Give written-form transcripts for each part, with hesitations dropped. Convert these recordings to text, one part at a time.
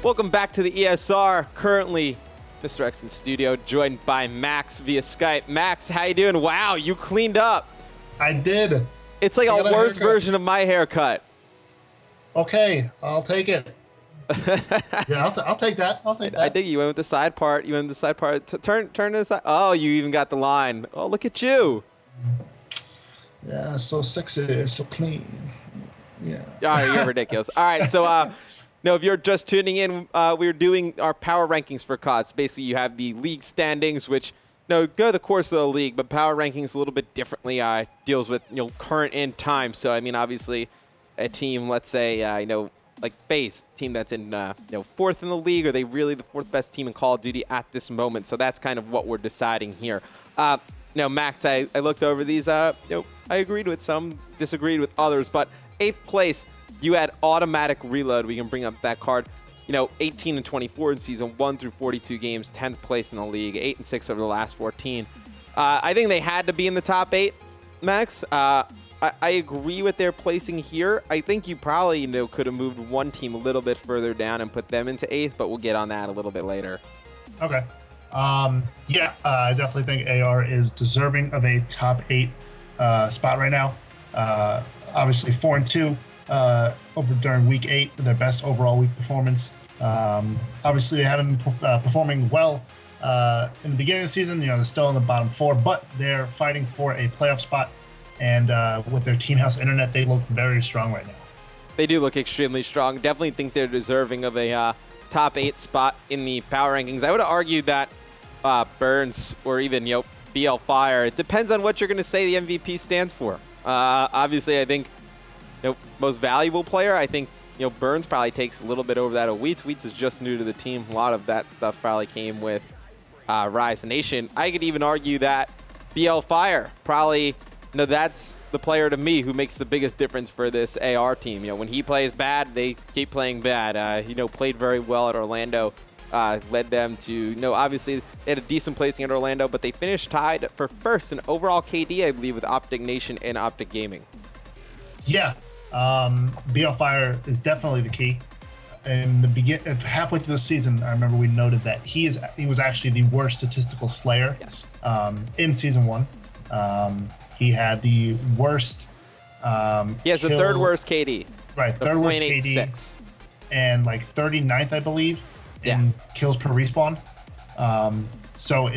Welcome back to the ESR. Currently, Mr. X in studio, joined by Max via Skype. Max, how you doing? Wow, you cleaned up. I did. It's like a worse version of my haircut. Okay, I'll take it. Yeah, I'll take that. I'll take that. I dig you went with the side part. You went with the side part. Turn to the side. Oh, you even got the line. Oh, look at you. Yeah, so sexy, so clean. Yeah. All right, you're ridiculous. All right, so no, if you're just tuning in, we're doing our power rankings for CODs. Basically, you have the league standings, which go the course of the league, but power rankings a little bit differently. Deals with current in time. So I mean, obviously, a team, let's say like FaZe, team that's in fourth in the league, are they really the fourth best team in Call of Duty at this moment? So that's kind of what we're deciding here. Now, Max, I looked over these. I agreed with some, disagreed with others, but 8th place. You had automatic reload. We can bring up that card. 18 and 24 in season 1 through 42 games, 10th place in the league, 8 and 6 over the last 14. I think they had to be in the top 8, Max. I agree with their placing here. I think you probably could have moved one team a little bit further down and put them into 8th, but we'll get on that a little bit later. Okay. Yeah, I definitely think AR is deserving of a top 8 spot right now. Obviously 4-2. Over during week 8, their best overall week performance. Obviously, they haven't been performing well in the beginning of the season. They're still in the bottom 4, but they're fighting for a playoff spot. And with their Team House internet, they look very strong right now. They do look extremely strong. Definitely think they're deserving of a top 8 spot in the power rankings. I would argue that Burns or even BL Fire. It depends on what you're going to say the MVP stands for. Obviously, I think. Most valuable player, I think, Burns probably takes a little bit over that of Wheats. Wheats is just new to the team. A lot of that stuff probably came with Rise Nation. I could even argue that BL Fire probably, that's the player to me who makes the biggest difference for this AR team. When he plays bad, they keep playing bad. Played very well at Orlando. Led them to, obviously they had a decent placing at Orlando, but they finished tied for first in overall KD, I believe, with Optic Nation and Optic Gaming. Yeah. BL Fire is definitely the key. In the halfway through the season, I remember we noted that he was actually the worst statistical slayer. Yes. In season 1. He had the worst. He has the third worst KD. Right, third worst KD. And like 39th, I believe, in kills per respawn. So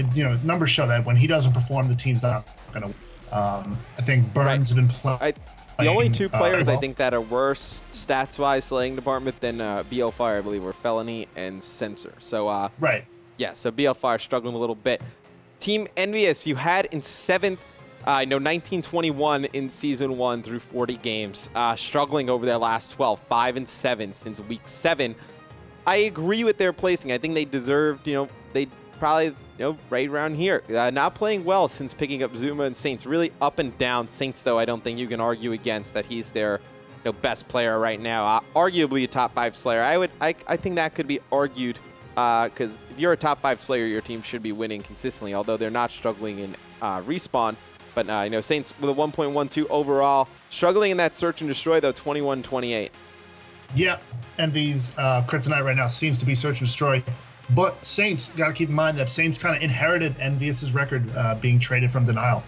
numbers show that when he doesn't perform, the team's not gonna. I think Burns has been playing. The only 2 players I think that are worse stats-wise slaying department than BL Fire, I believe, were Felony and Censor. So right. Yeah, so BL Fire struggling a little bit. Team Envious, you had in 7th, 1921 in season 1 through 40 games, struggling over their last 12, 5 and 7 since week 7. I agree with their placing. I think they deserved, they probably, right around here. Not playing well since picking up Zuma and Saints. Really up and down. Saints, though, I don't think you can argue against that he's their best player right now. Arguably a top 5 slayer. I think that could be argued because if you're a top 5 slayer, your team should be winning consistently, although they're not struggling in respawn. But Saints with a 1.12 overall. Struggling in that search and destroy, though, 21-28. Yeah, Envy's kryptonite right now seems to be search and destroy. But Saints, got to keep in mind that Saints kind of inherited Envious's record being traded from Denial.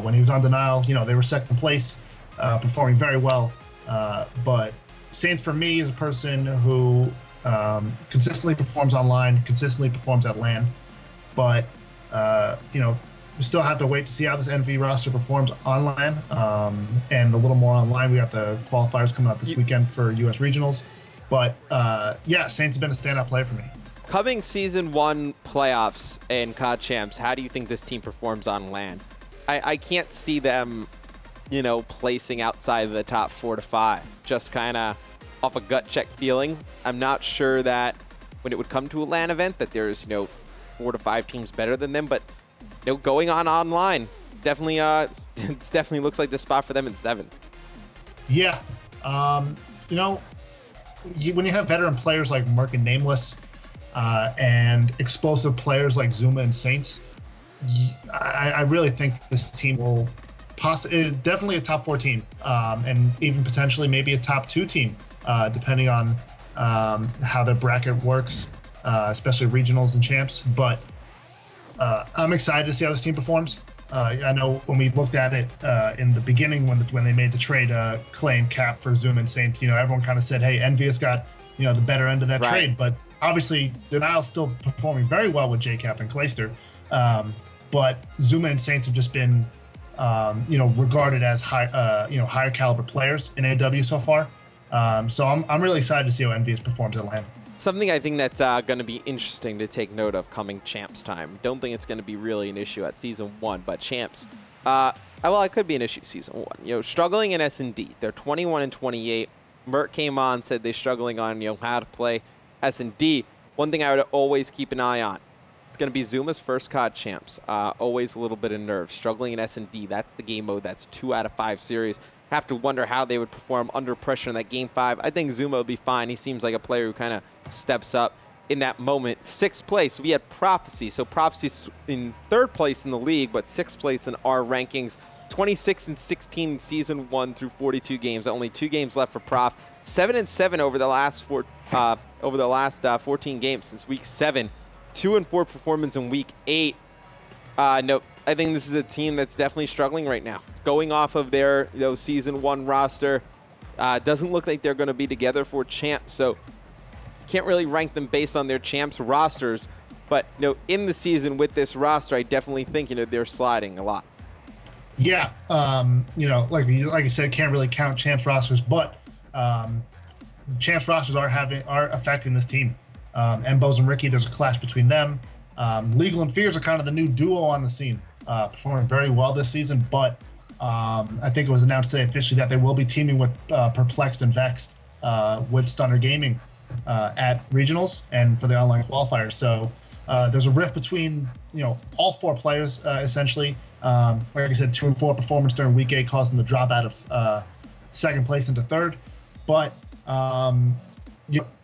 When he was on Denial, they were second place, performing very well. But Saints, for me, is a person who consistently performs online, consistently performs at LAN. But, we still have to wait to see how this NV roster performs online. And a little more online. We got the qualifiers coming up this weekend for U.S. Regionals. But, yeah, Saints have been a standout player for me. Coming season 1 playoffs and COD champs, how do you think this team performs on LAN? I can't see them, placing outside of the top 4 to 5. Just kind of off a gut check feeling. I'm not sure that when it would come to a LAN event that there's 4 to 5 teams better than them, but going on online definitely it definitely looks like the spot for them in 7. Yeah, when you have veteran players like Merc and Nameless. And explosive players like Zuma and Saints, I really think this team will definitely a top 4 team, and even potentially maybe a top 2 team, depending on how their bracket works, especially regionals and champs. But I'm excited to see how this team performs. I know when we looked at it in the beginning when they made the trade, Clay and Cap for Zoom and Saint, everyone kind of said, hey, Envious got the better end of that trade. But obviously, Denial's still performing very well with JCap and Clayster. But Zuma and Saints have just been, regarded as higher caliber players in AW so far. So I'm really excited to see how Envious performs at LAN. Something I think that's going to be interesting to take note of coming champs time. Don't think it's going to be really an issue at season 1, but champs, well, it could be an issue season 1. Struggling in S&D, they're 21 and 28. Mert came on, said they're struggling on how to play S&D. One thing I would always keep an eye on. It's going to be Zuma's first COD champs. Always a little bit of nerves. Struggling in S&D, that's the game mode. That's 2 out of 5 series. Have to wonder how they would perform under pressure in that game 5. I think Zuma will be fine. He seems like a player who kind of steps up in that moment. 6th place, we had Prophecy. So Prophecy's in 3rd place in the league, but 6th place in our rankings. 26 and 16 in season 1 through 42 games. Only 2 games left for Prof. 7 and 7 over the last 14 games since week 7. 2 and 4 performance in week 8. No, I think this is a team that's definitely struggling right now. Going off of their season 1 roster, doesn't look like they're going to be together for champs. So can't really rank them based on their champs rosters. But in the season with this roster, I definitely think they're sliding a lot. Yeah, like you said, can't really count champs rosters, but champs rosters are affecting this team. Embos and Ricky, there's a clash between them. Legal and Fears are kind of the new duo on the scene, performing very well this season. But I think it was announced today officially that they will be teaming with Perplexed and Vexed with Stunner Gaming at regionals and for the online qualifiers. So there's a rift between all 4 players essentially. Like I said, 2 and 4 performance during week 8 caused them to drop out of 2nd place into 3rd. But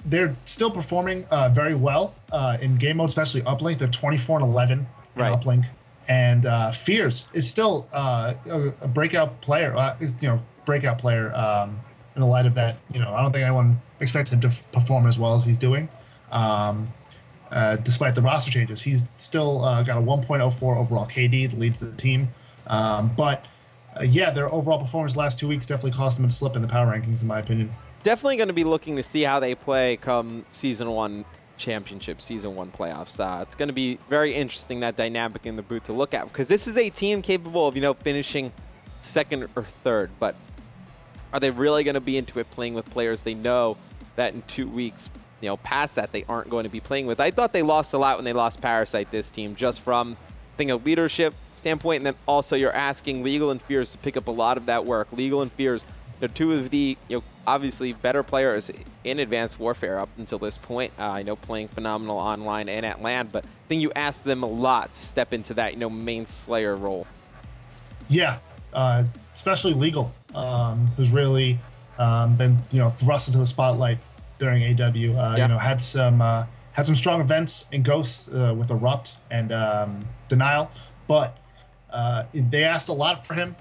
they're still performing very well in game mode, especially uplink. They're 24 and 11 in uplink, and Fears is still a breakout player. Breakout player in the light of that. I don't think anyone expected him to perform as well as he's doing. Despite the roster changes, he's still got a 1.04 overall KD that leads the team. But their overall performance the last 2 weeks definitely cost them a slip in the power rankings, in my opinion. Definitely going to be looking to see how they play come Season 1 championship, Season 1 playoffs. It's going to be very interesting, that dynamic in the booth to look at, because this is a team capable of, finishing 2nd or 3rd. But are they really going to be into it playing with players they know that in 2 weeks, past that, they aren't going to be playing with? I thought they lost a lot when they lost Parasite, this team, just from a leadership standpoint, and then also you're asking Legal and Fears to pick up a lot of that work. Legal and Fears, they're 2 of the obviously better players in Advanced Warfare up until this point. I know playing phenomenal online and at LAN, but I think you asked them a lot to step into that main Slayer role. Yeah, especially Legal, who's really been thrust into the spotlight during AW. Had some strong events in Ghosts with Erupt and Denial, but they asked a lot for him.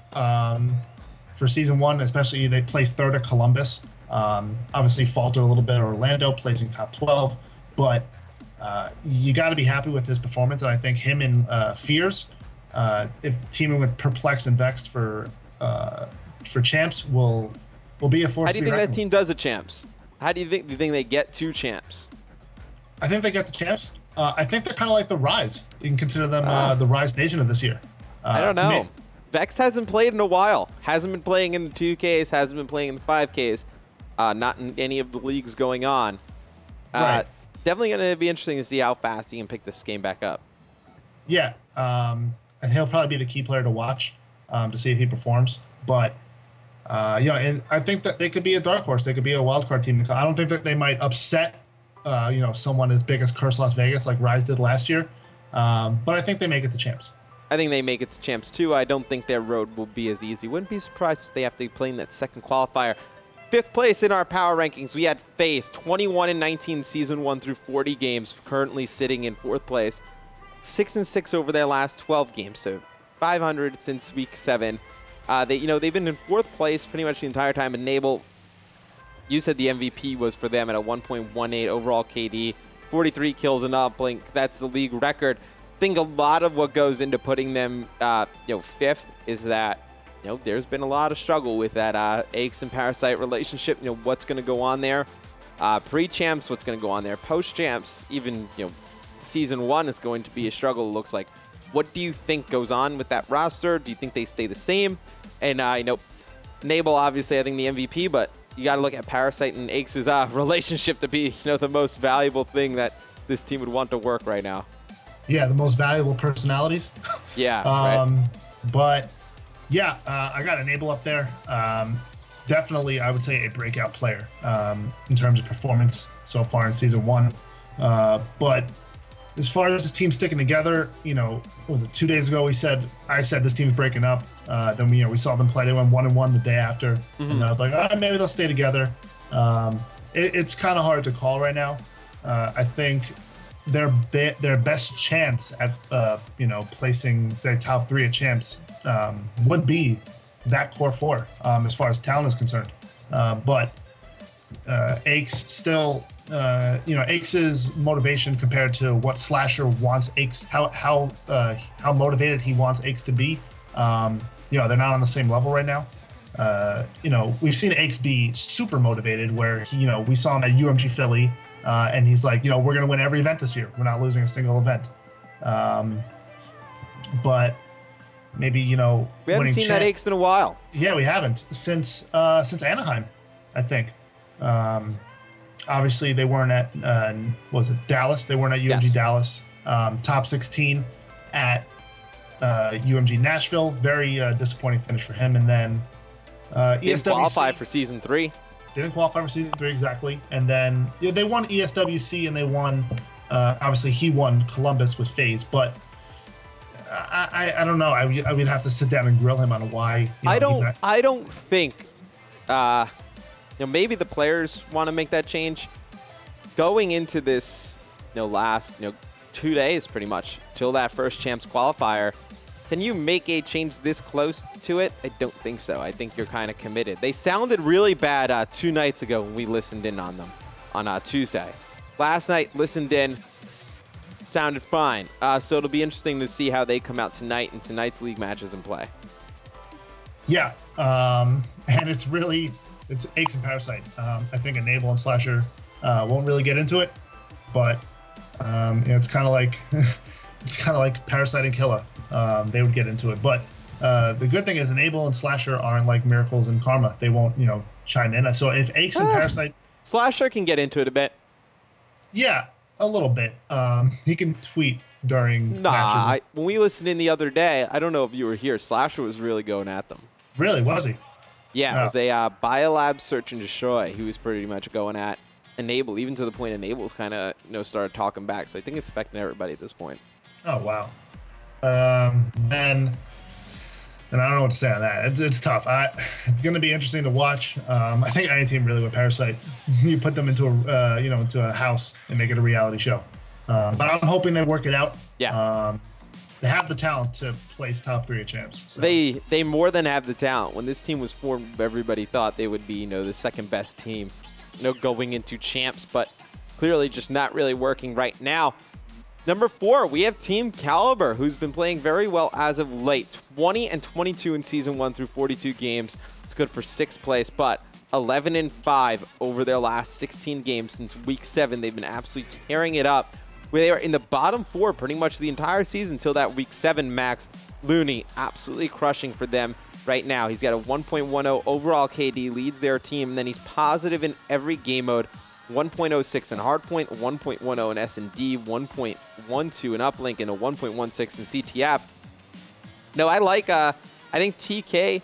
For season 1, especially, they placed 3rd at Columbus. Obviously faltered a little bit at Orlando, placing top 12. But you got to be happy with his performance. And I think him and Fears, if teaming with Perplexed and Vexed for champs, will be a force. How do you think that team does at champs? How do you think they get 2 champs? I think they get the champs. I think they're kind of like the Rise. You can consider them the Rise Nation of this year. I don't know. Vex hasn't played in a while. Hasn't been playing in the 2Ks, hasn't been playing in the 5Ks. Not in any of the leagues going on. Right. Definitely going to be interesting to see how fast he can pick this game back up. Yeah. And he'll probably be the key player to watch to see if he performs. But, and I think that they could be a dark horse. They could be a wildcard team. I don't think that they might upset, someone as big as Curse Las Vegas like Rise did last year. But I think they make it to champs. I think they make it to champs too. I don't think their road will be as easy. Wouldn't be surprised if they have to play in that 2nd qualifier. 5th place in our power rankings, we had FaZe, 21 and 19 season 1 through 40 games, currently sitting in 4th place. 6 and 6 over their last 12 games, so 500 since week 7. They've been in 4th place pretty much the entire time. Enable, You said the MVP was for them at a 1.18 overall KD, 43 kills and uplink. That's the league record. I think a lot of what goes into putting them, fifth is that, there's been a lot of struggle with that Aches and Parasite relationship. What's going to go on there? Pre-champs, what's going to go on there? Post-champs, even, season 1 is going to be a struggle, it looks like. What do you think goes on with that roster? Do you think they stay the same? And, Nable, obviously, I think the MVP, but you got to look at Parasite and Aches' relationship to be, the most valuable thing that this team would want to work right now. Yeah, the most valuable personalities. Yeah, right. But, yeah, I got Nable up there. Definitely, I would say a breakout player in terms of performance so far in Season 1. But as far as this team sticking together, what was it, 2 days ago I said this team's breaking up. Then we saw them play. They went 1-1 the day after. And I was like, maybe they'll stay together. It's kind of hard to call right now. I think their best chance at placing, say, top 3 at champs would be that core 4 as far as talent is concerned. But Aches still, Aches' motivation compared to what Slasher wants Aches, how motivated he wants Aches to be, they're not on the same level right now. We've seen Aches be super motivated where we saw him at UMG Philly, and he's like, we're going to win every event this year. We're not losing a single event. But maybe, we haven't seen that Aches in a while. Yeah, we haven't since Anaheim, I think. Obviously, they weren't at Dallas? They weren't at UMG Yes. Dallas. Top 16 at UMG Nashville. Very disappointing finish for him. And then Didn't qualify for Season 3. Didn't qualify for Season 3, exactly. And then they won ESWC, and they won, obviously, he won Columbus with FaZe. But I don't know. I would have to sit down and grill him on why. I don't think... maybe the players want to make that change. Going into this, last, 2 days pretty much till that first champs qualifier, can you make a change this close to it? I don't think so. I think you're kind of committed. They sounded really bad 2 nights ago when we listened in on them on Tuesday. Last night, listened in, sounded fine. So it'll be interesting to see how they come out tonight in tonight's league matches and play. Yeah, and it's Aches and Parasite. I think Nable and Slasher won't really get into it, but it's kind of like Parasite and Killa. They would get into it, but the good thing is Nable and Slasher aren't like Miracles and Karma. They won't chime in. So if Aches and Parasite, Slasher can get into it a bit. Yeah, a little bit. He can tweet during matches. When we listened in the other day, I don't know if you were here. Slasher was really going at them. Really, was he? Yeah, it was a Biolab search and destroy. He was pretty much going at Nable, even to the point Nable's kind of started talking back. So I think it's affecting everybody at this point. Oh wow. And I don't know what to say on that. It's tough. It's going to be interesting to watch. I think any team really with Parasite, you put them into a house and make it a reality show. But I'm hoping they work it out. Yeah. They have the talent to place top 3 at champs. So. They more than have the talent. When this team was formed, everybody thought they would be, the second best team, going into champs, but clearly just not really working right now. Number 4, we have Team Caliber, who's been playing very well as of late. 20-22 in Season 1 through 42 games. It's good for 6th place, but 11-5 over their last 16 games since Week 7. They've been absolutely tearing it up. Where they are in the bottom 4 pretty much the entire season until that Week 7 max. Looney absolutely crushing for them right now. He's got a 1.10 overall KD, leads their team, and then he's positive in every game mode. 1.06 in hardpoint, 1.10 in S&D, 1.12 in uplink, and a 1.16 in CTF. No, I think TK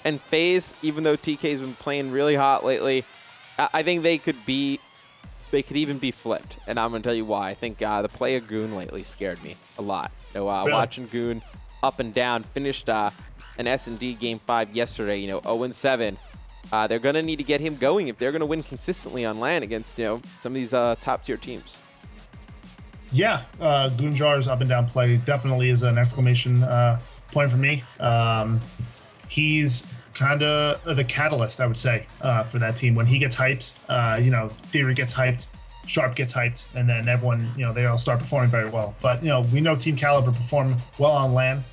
and FaZe, even though TK's been playing really hot lately, I think they could even be flipped, and I'm going to tell you why. I think the play of Goon lately scared me a lot. Really? Watching Goon up and down, finished an S&D Game 5 yesterday, 0-7. They're going to need to get him going if they're going to win consistently on LAN against, some of these top-tier teams. Yeah, Goonjar's up and down play definitely is an exclamation point for me. He's kind of the catalyst, I would say, for that team. When he gets hyped, Theory gets hyped, Sharp gets hyped, and then everyone, they all start performing very well. But, we know Team Caliber perform well on LAN.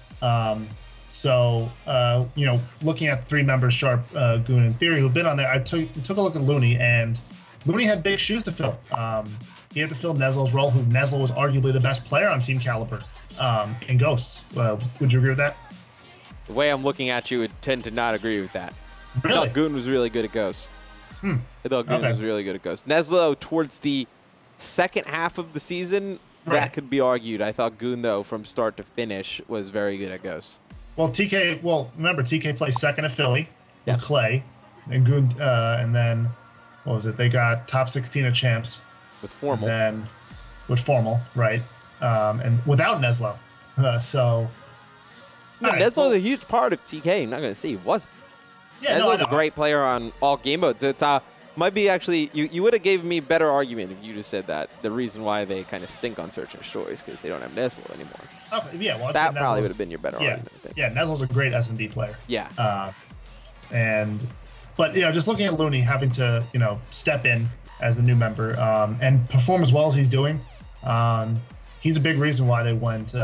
Looking at 3 members, Sharp, Goon, and Theory, who've been on there, I took a look at Looney, and Looney had big shoes to fill. He had to fill Nezlo's role, who Nezlo was arguably the best player on Team Caliber in Ghosts. Would you agree with that? The way I'm looking at you would tend to not agree with that. Really? I thought Goon was really good at Ghosts. I thought Goon was really good at Ghosts. Nezlo, towards the second half of the season, that could be argued. I thought Goon, though, from start to finish, was very good at Ghosts. Well, remember, TK plays second at Philly with Clay, and Goon, and then, what was it? They got top 16 at Champs. With Formal. And then, with Formal, right. And without Nezlo. Nezlo's a huge part of TK. I'm not going to say he wasn't. Yeah, Nezlo's a great player on all game modes. It's might be actually, you would have given me a better argument if you just said that the reason why they kind of stink on Search and Destroy is because they don't have Nezlo anymore. Okay, yeah, well, that probably would have been your better argument, I think. Yeah, Nezlo's a great S&D player. Yeah. But just looking at Looney having to, step in as a new member and perform as well as he's doing, he's a big reason why they went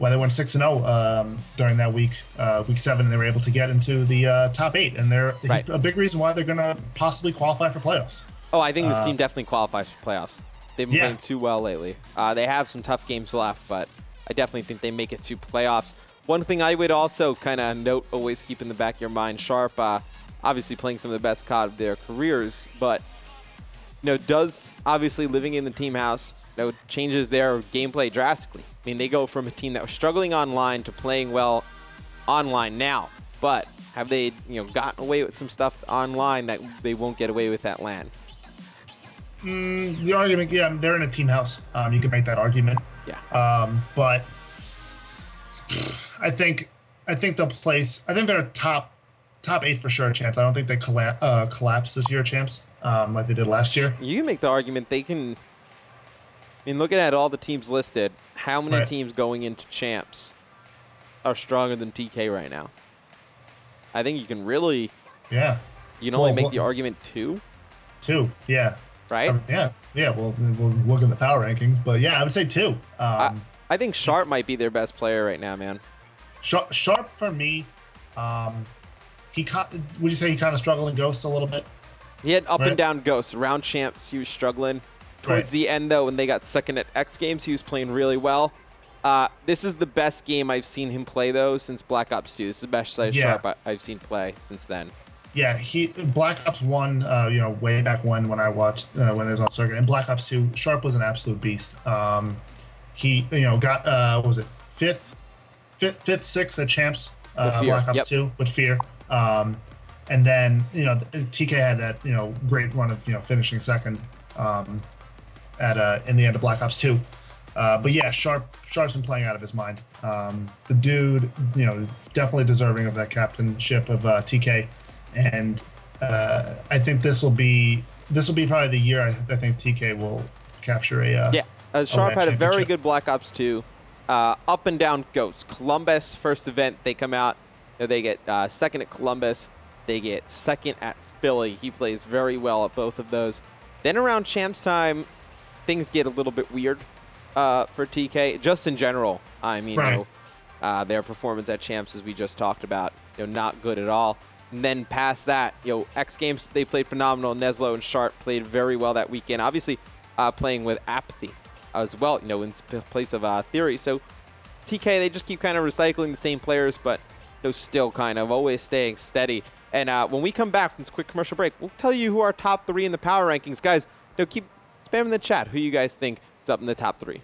6-0 during that week 7, and they were able to get into the top 8, and he's a big reason why they're going to possibly qualify for playoffs. Oh, I think this team definitely qualifies for playoffs. They've been playing too well lately. They have some tough games left, but I definitely think they make it to playoffs. One thing I would also kind of note, always keep in the back of your mind, Sharp, obviously playing some of the best COD of their careers, but does obviously living in the team house changes their gameplay drastically. I mean, they go from a team that was struggling online to playing well online now, but have they gotten away with some stuff online that they won't get away with at LAN? The argument, they're in a team house. You can make that argument. Yeah. But I think they'll place. I think they're top 8 for sure, champs. I don't think they collapse this year, champs, like they did last year. You can make the argument they can. I mean, looking at all the teams listed, how many teams going into champs are stronger than TK right now? I think you can really. Yeah. You can only make the argument 2. 2, yeah. Right? Yeah. We'll look at the power rankings, but yeah, I would say 2. I think Sharp might be their best player right now, man. Sharp for me, would you say he kind of struggled in Ghost a little bit? He had up and down Ghosts. Around champs, he was struggling. Towards the end, though, when they got second at X Games, he was playing really well. This is the best game I've seen him play, though, since Black Ops 2. This is the best Sharp I've seen play since then. Yeah, Black Ops 1, way back when I watched when it was on circuit, and Black Ops 2, Sharp was an absolute beast. He got what was it, fifth, 6th at Champs, Black Ops 2 with Fear, and then TK had that great run of finishing second in the end of Black Ops 2. But yeah, Sharp's been playing out of his mind. The dude, definitely deserving of that captainship of TK. And I think this will be probably the year I think TK will capture a Sharp had a very good Black Ops 2. Up and down Ghosts. Columbus first event, they come out. They get second at Columbus. They get second at Philly. He plays very well at both of those. Then around Champs time, things get a little bit weird for TK. Just in general, I mean, their performance at Champs, as we just talked about, not good at all. And then past that, X Games, they played phenomenal. Nezlo and Sharp played very well that weekend. Obviously, playing with Apathy as well, in place of Theory. So TK, they just keep kind of recycling the same players, but still kind of always staying steady. And when we come back from this quick commercial break, we'll tell you who our top 3 in the power rankings. Guys, keep spamming the chat who you guys think is up in the top 3.